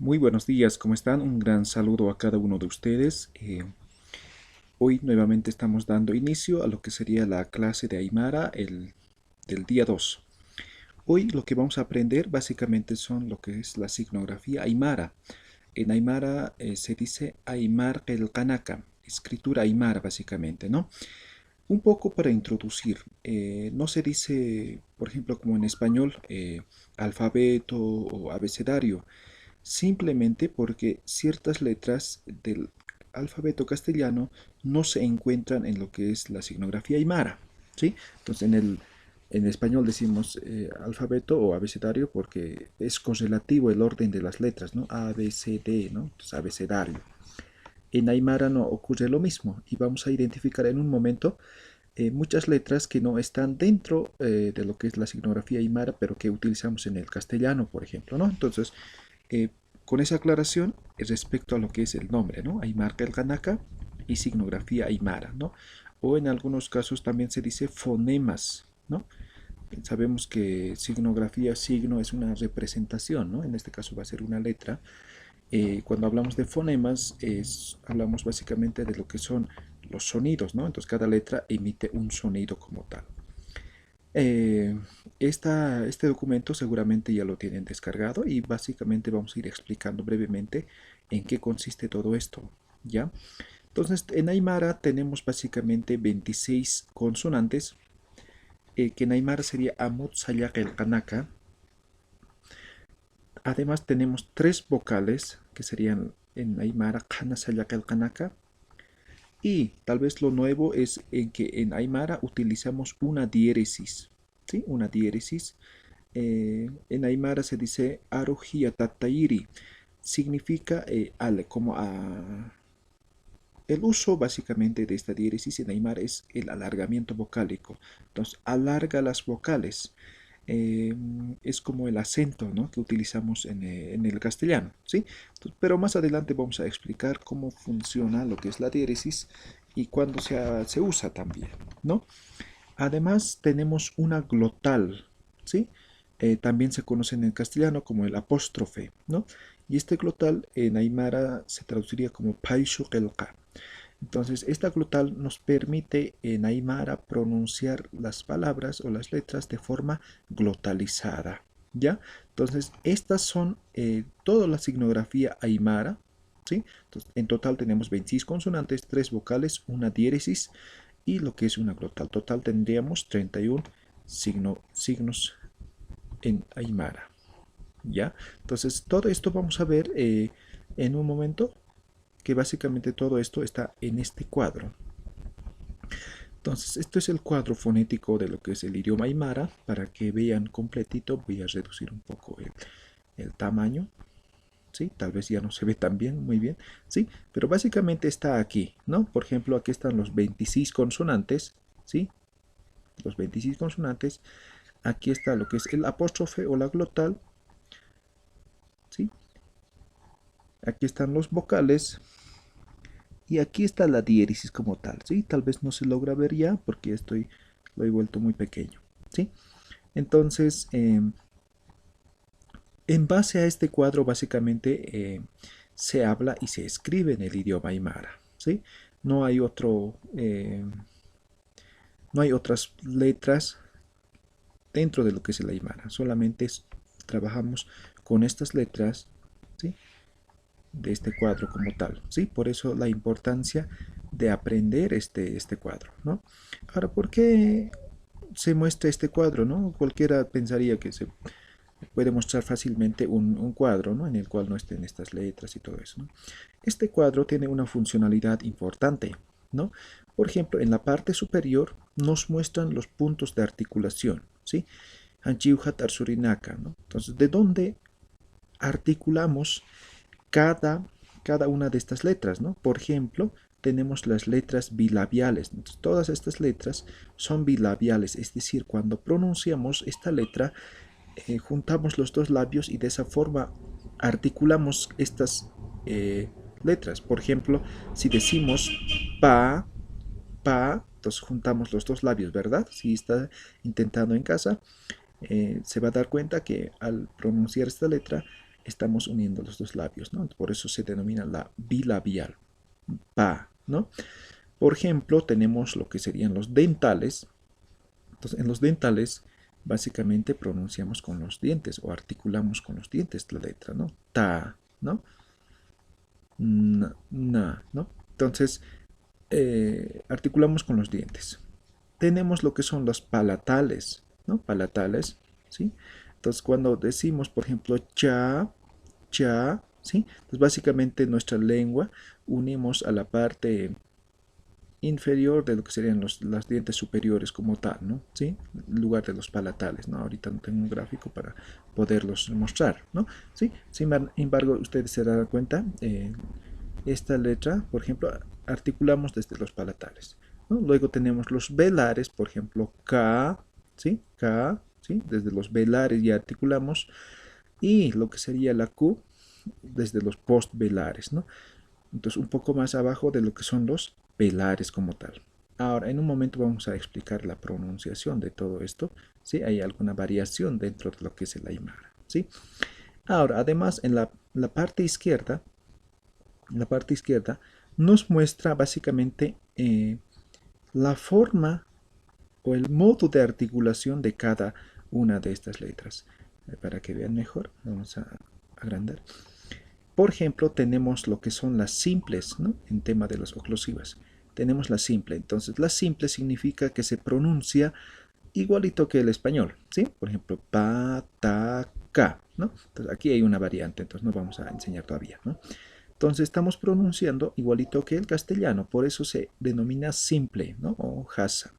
Muy buenos días, ¿cómo están? Un gran saludo a cada uno de ustedes. Hoy nuevamente estamos dando inicio a lo que sería la clase de Aymara del día 2. Hoy lo que vamos a aprender básicamente son lo que es la signografía Aymara. En Aymara se dice Aymar el Kanaka, escritura Aymara básicamente, ¿no? Un poco para introducir, no se dice, por ejemplo, como en español, alfabeto o abecedario, simplemente porque ciertas letras del alfabeto castellano no se encuentran en lo que es la signografía aymara, ¿sí? Entonces en español decimos alfabeto o abecedario porque es correlativo el orden de las letras, ¿no? A, B, C, D, ¿no? Entonces abecedario. En aymara no ocurre lo mismo y vamos a identificar en un momento muchas letras que no están dentro de lo que es la signografía aymara, pero que utilizamos en el castellano, por ejemplo, ¿no? Entonces, eh, con esa aclaración respecto a lo que es el nombre, ¿no? Aymar el Kanaka y signografía aymara, ¿no? O en algunos casos también se dice fonemas, ¿no? Sabemos que signografía, signo es una representación, ¿no? En este caso va a ser una letra. Cuando hablamos de fonemas, hablamos básicamente de lo que son los sonidos, ¿no? Entonces cada letra emite un sonido como tal. Eh, este documento seguramente ya lo tienen descargado y básicamente vamos a ir explicando brevemente en qué consiste todo esto, ¿ya? Entonces, en Aymara tenemos básicamente 26 consonantes, que en Aymara sería Amut Sayak el Kanaka. Además tenemos tres vocales, que serían en Aymara Kana Sayak el Kanaka. Y tal vez lo nuevo es en que en Aymara utilizamos una diéresis, ¿sí? Una diéresis. En Aymara se dice Aruhia Tatairi. Significa como el uso básicamente de esta diéresis en Aymara es el alargamiento vocálico. Entonces, alarga las vocales. Eh, es como el acento, ¿no?, que utilizamos en el castellano, ¿sí? Entonces, pero más adelante vamos a explicar cómo funciona lo que es la diéresis y cuándo se usa también, ¿no? Además tenemos una glotal, ¿sí? También se conoce en el castellano como el apóstrofe, ¿no? Y este glotal en aymara se traduciría como paishukelka. Entonces, esta glotal nos permite en aymara pronunciar las palabras o las letras de forma glotalizada, ¿ya? Entonces, estas son toda la signografía aymara, ¿sí? Entonces, en total tenemos 26 consonantes, 3 vocales, una diéresis y lo que es una glotal. Total tendríamos 31 signos en aymara, ¿ya? Entonces, todo esto vamos a ver en un momento, que básicamente todo esto está en este cuadro. Entonces, esto es el cuadro fonético de lo que es el idioma aymara. Para que vean completito, voy a reducir un poco el tamaño. ¿Sí? Tal vez ya no se ve tan bien, muy bien. ¿Sí? Pero básicamente está aquí, ¿no? Por ejemplo, aquí están los 26 consonantes. ¿Sí? Los 26 consonantes. Aquí está lo que es el apóstrofe o la glotal. ¿Sí? Aquí están los vocales. Y aquí está la diéresis como tal, ¿sí? Tal vez no se logra ver ya porque lo he vuelto muy pequeño, ¿sí? Entonces, en base a este cuadro, básicamente se habla y se escribe en el idioma aymara, ¿sí? No hay no hay otras letras dentro de lo que es el aymara, solamente trabajamos con estas letras, ¿sí?, de este cuadro como tal, ¿sí? Por eso la importancia de aprender este cuadro, ¿no? Ahora, ¿por qué se muestra este cuadro, no? Cualquiera pensaría que se puede mostrar fácilmente un cuadro, ¿no?, en el cual no estén estas letras y todo eso, ¿no? Este cuadro tiene una funcionalidad importante, ¿no? Por ejemplo, en la parte superior nos muestran los puntos de articulación, ¿sí? Hanchiuhat Arsurinaka, ¿no? Entonces, ¿de dónde articulamos cada, cada una de estas letras, ¿no? Por ejemplo, tenemos las letras bilabiales. Entonces, todas estas letras son bilabiales, es decir, cuando pronunciamos esta letra, juntamos los dos labios y de esa forma articulamos estas letras. Por ejemplo, si decimos pa, pa, entonces juntamos los dos labios, ¿verdad? Si está intentando en casa, se va a dar cuenta que al pronunciar esta letra estamos uniendo los dos labios, ¿no? Por eso se denomina la bilabial, pa, ¿no? Por ejemplo, tenemos lo que serían los dentales. Entonces, en los dentales, básicamente pronunciamos con los dientes o articulamos con los dientes la letra, ¿no? Ta, ¿no? Na, ¿no? Entonces, articulamos con los dientes. Tenemos lo que son los palatales, ¿no? Palatales, ¿sí? Entonces, cuando decimos, por ejemplo, cha, cha, ¿sí? Entonces, básicamente nuestra lengua unimos a la parte inferior de lo que serían los dientes superiores como tal, ¿no? ¿Sí? En lugar de los palatales, ¿no? Ahorita no tengo un gráfico para poderlos mostrar, ¿no? ¿Sí? Sin embargo, ustedes se darán cuenta, esta letra, por ejemplo, articulamos desde los palatales, ¿no? Luego tenemos los velares, por ejemplo, K, ¿sí? K, ¿sí? Desde los velares ya articulamos, y lo que sería la Q desde los postvelares, ¿no? Entonces, un poco más abajo de lo que son los velares como tal. Ahora, en un momento vamos a explicar la pronunciación de todo esto, ¿sí? Hay alguna variación dentro de lo que es el aymara, ¿sí? Ahora, además, en la parte izquierda, nos muestra básicamente la forma o el modo de articulación de cada una de estas letras. Para que vean mejor, vamos a agrandar. Por ejemplo, tenemos lo que son las simples, ¿no? En tema de las oclusivas. Tenemos la simple. Entonces, la simple significa que se pronuncia igualito que el español, ¿sí? Por ejemplo, pa, ta, ca, ¿no? Entonces, aquí hay una variante, entonces no vamos a enseñar todavía, ¿no? Entonces, estamos pronunciando igualito que el castellano, por eso se denomina simple, ¿no? O jasa.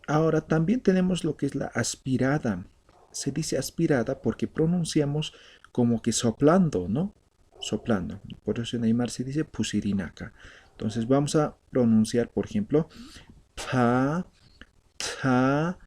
Ahora, también tenemos lo que es la aspirada. Se dice aspirada porque pronunciamos como que soplando, ¿no? Soplando. Por eso en Aymar se dice pusirinaka. Entonces vamos a pronunciar, por ejemplo, pa, ta,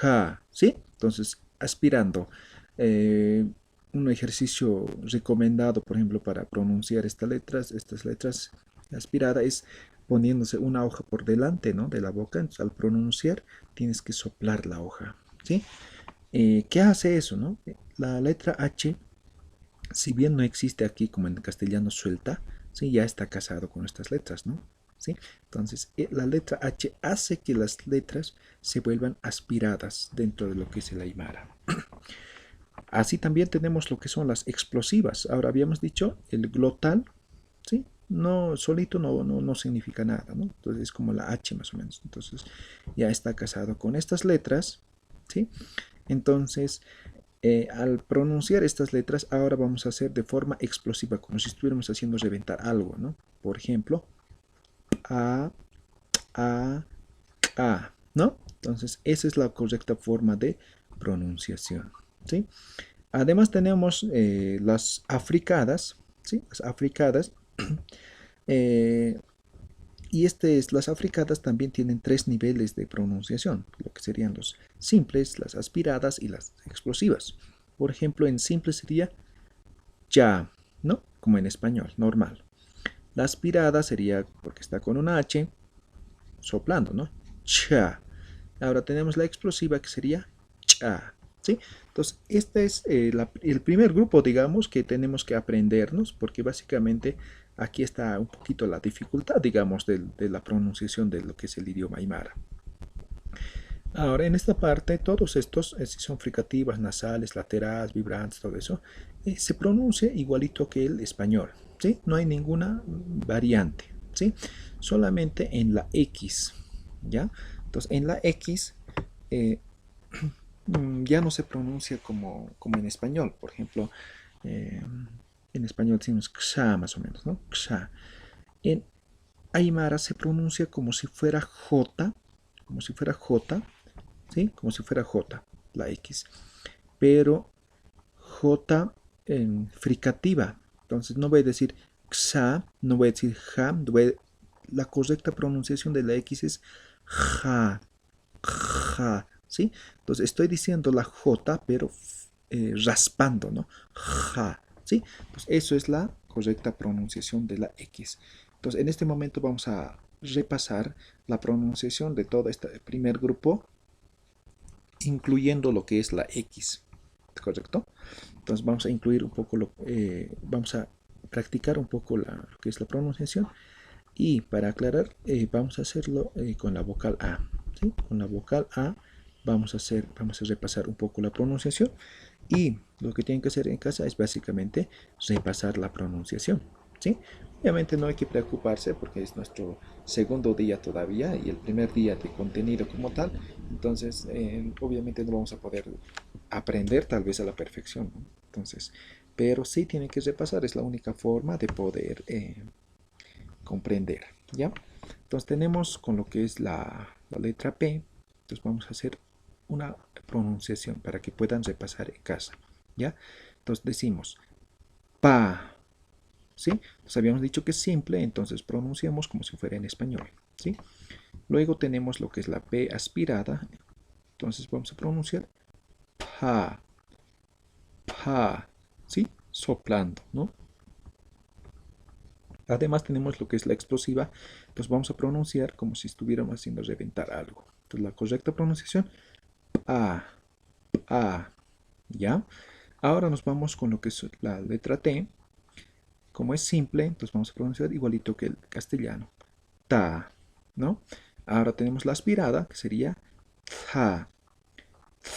ka, ¿sí? Entonces, aspirando. Eh, un ejercicio recomendado, por ejemplo, para pronunciar estas letras aspirada es poniéndose una hoja por delante, ¿no? De la boca. Entonces, al pronunciar tienes que soplar la hoja, ¿sí? ¿Qué hace eso, no? La letra H, si bien no existe aquí como en castellano suelta, ¿sí? Ya está casado con estas letras, ¿no? ¿Sí? Entonces, la letra H hace que las letras se vuelvan aspiradas dentro de lo que es el aymara. Así también tenemos lo que son las explosivas. Ahora habíamos dicho el glotal, ¿sí? No, solito no significa nada, ¿no? Entonces es como la H más o menos. Entonces ya está casado con estas letras, ¿sí? Entonces, al pronunciar estas letras, ahora vamos a hacer de forma explosiva, como si estuviéramos haciendo reventar algo, ¿no? Por ejemplo, A, A, A, ¿no? Entonces, esa es la correcta forma de pronunciación, ¿sí? Además tenemos las africadas, ¿sí? Las africadas. eh, y las africadas también tienen tres niveles de pronunciación, lo que serían los simples, las aspiradas y las explosivas. Por ejemplo, en simple sería ya, ¿no? Como en español, normal. La aspirada sería, porque está con una H, soplando, ¿no? Cha. Ahora tenemos la explosiva que sería cha, ¿sí? Entonces, este es el primer grupo, digamos, que tenemos que aprendernos, porque básicamente aquí está un poquito la dificultad, digamos, de la pronunciación de lo que es el idioma aymara. Ahora, en esta parte, todos estos, si son fricativas, nasales, laterales, vibrantes, todo eso, se pronuncia igualito que el español, ¿sí? No hay ninguna variante, ¿sí? Solamente en la X, ¿ya? Entonces, en la X ya no se pronuncia como en español. Por ejemplo, en español decimos ksha más o menos, ¿no? Ksha. En Aymara se pronuncia como si fuera J, como si fuera J, ¿sí? Como si fuera J, la X. Pero J en fricativa. Entonces no voy a decir xa, no voy a decir ja, la correcta pronunciación de la X es ja, ja, ¿sí? Entonces estoy diciendo la J, pero raspando, ¿no? Ja, ¿sí? Entonces eso es la correcta pronunciación de la X. Entonces en este momento vamos a repasar la pronunciación de todo este primer grupo, incluyendo lo que es la X. ¿correcto? Entonces vamos a incluir un poco, vamos a practicar un poco lo que es la pronunciación. Y para aclarar, vamos a hacerlo con la vocal A, ¿sí? Con la vocal A vamos a repasar un poco la pronunciación. Y lo que tienen que hacer en casa es básicamente repasar la pronunciación, ¿sí? Obviamente no hay que preocuparse porque es nuestro segundo día todavía y el primer día de contenido como tal. Entonces, obviamente no vamos a poder aprender tal vez a la perfección, ¿no? Entonces, pero sí tienen que repasar, es la única forma de poder comprender, ¿ya? Entonces tenemos con lo que es la letra P, entonces vamos a hacer una pronunciación para que puedan repasar en casa, ¿ya? Entonces decimos pa, ¿sí? Entonces habíamos dicho que es simple, entonces pronunciamos como si fuera en español, ¿sí? Luego tenemos lo que es la P aspirada, entonces vamos a pronunciar pa, pa, ¿sí? Soplando, ¿no? Además tenemos lo que es la explosiva, pues vamos a pronunciar como si estuviéramos haciendo reventar algo. Entonces la correcta pronunciación, a, a, ¿ya? Ahora nos vamos con lo que es la letra T. Como es simple, entonces vamos a pronunciar igualito que el castellano, ta, ¿no? Ahora tenemos la aspirada, que sería tha,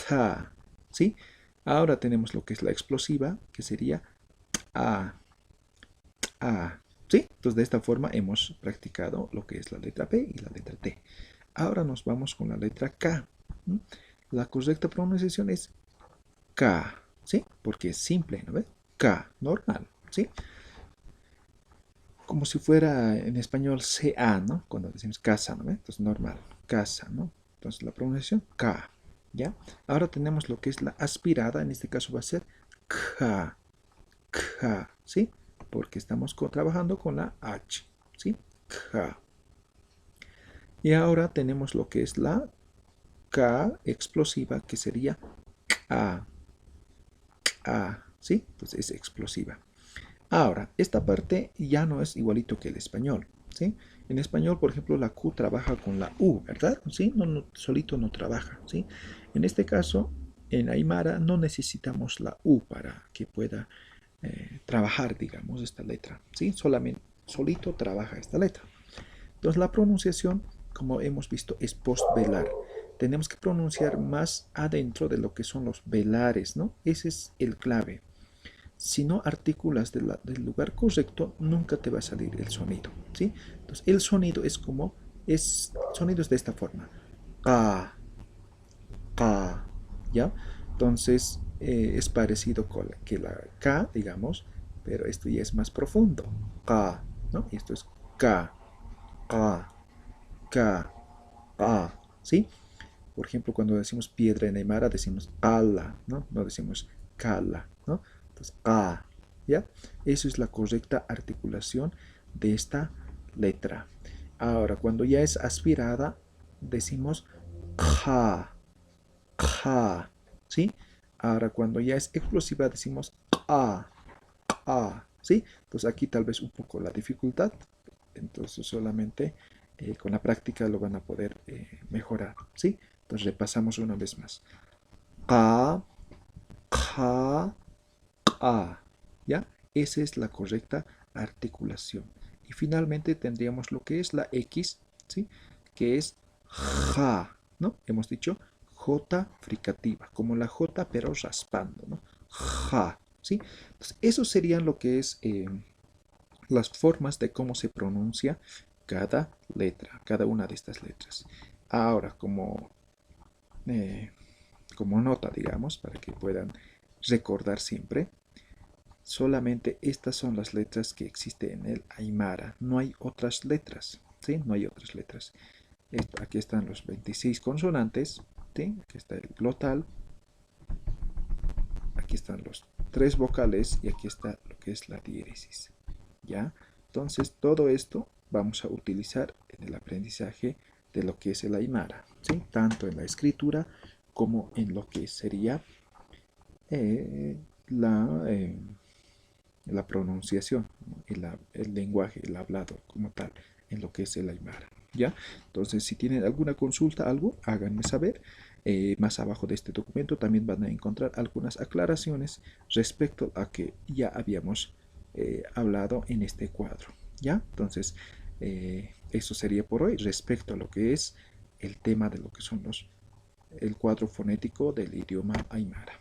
tha, ¿sí? Ahora tenemos lo que es la explosiva, que sería a, a, ¿sí? Entonces de esta forma hemos practicado lo que es la letra P y la letra T. Ahora nos vamos con la letra K. La correcta pronunciación es K, ¿sí? Porque es simple, ¿no ves? K, normal, ¿sí? Como si fuera en español CA, ¿no? Cuando decimos casa, ¿no ves? Entonces normal, casa, ¿no? Entonces la pronunciación K, ¿ya? Ahora tenemos lo que es la aspirada, en este caso va a ser K, K, ¿sí? Porque estamos trabajando con la H, ¿sí? K. Y ahora tenemos lo que es la K explosiva, que sería K, K, ¿sí? Entonces es explosiva. Ahora, esta parte ya no es igualito que el español, ¿sí? En español, por ejemplo, la Q trabaja con la U, ¿verdad? ¿Sí? No, solito no trabaja, ¿sí? En este caso, en Aymara no necesitamos la U para que pueda trabajar, digamos, esta letra, ¿sí? Solito trabaja esta letra. Entonces la pronunciación, como hemos visto, es postvelar. Tenemos que pronunciar más adentro de lo que son los velares, ¿no? Ese es el clave. Si no articulas del lugar correcto, nunca te va a salir el sonido, ¿sí? Entonces el sonido es como, sonido es de esta forma. Ka, ka, ¿ya? Entonces es parecido con que la K, digamos, pero esto ya es más profundo. Ka, ¿no? Y esto es K, Ka, Ka, Ka, ¿sí? Por ejemplo, cuando decimos piedra en Aymara, decimos kala, ¿no? No decimos kala, ¿no? Entonces, ka, ¿ya? Eso es la correcta articulación de esta letra. Ahora, cuando ya es aspirada, decimos kha, kha, ¿sí? Ahora, cuando ya es explosiva, decimos ka, ka, ¿sí? Entonces, aquí tal vez un poco la dificultad. Entonces, solamente con la práctica lo van a poder mejorar, ¿sí? Entonces repasamos una vez más. Ka, ka, ka. ¿Ya? Esa es la correcta articulación. Y finalmente tendríamos lo que es la X, ¿sí? Que es ja, ¿no? Hemos dicho J fricativa, como la J pero raspando, ¿no? Ja, ¿sí? Entonces, eso serían lo que es las formas de cómo se pronuncia cada letra, cada una de estas letras. Ahora, eh, como nota, digamos, para que puedan recordar siempre, solamente estas son las letras que existen en el Aymara. No hay otras letras, ¿sí? No hay otras letras. Aquí están los 26 consonantes, ¿sí? Aquí está el glotal, aquí están los 3 vocales y aquí está lo que es la diéresis, ¿ya? Entonces, todo esto vamos a utilizar en el aprendizaje de lo que es el Aymara, ¿sí? Tanto en la escritura como en lo que sería eh, la, eh, la pronunciación, ¿no? El lenguaje, el hablado como tal, en lo que es el Aymara, ¿ya? Entonces, si tienen alguna consulta, algo, háganme saber. Más abajo de este documento también van a encontrar algunas aclaraciones respecto a que ya habíamos hablado en este cuadro. ¿Ya? Entonces, eso sería por hoy respecto a lo que es el tema de lo que son el cuadro fonético del idioma aymara.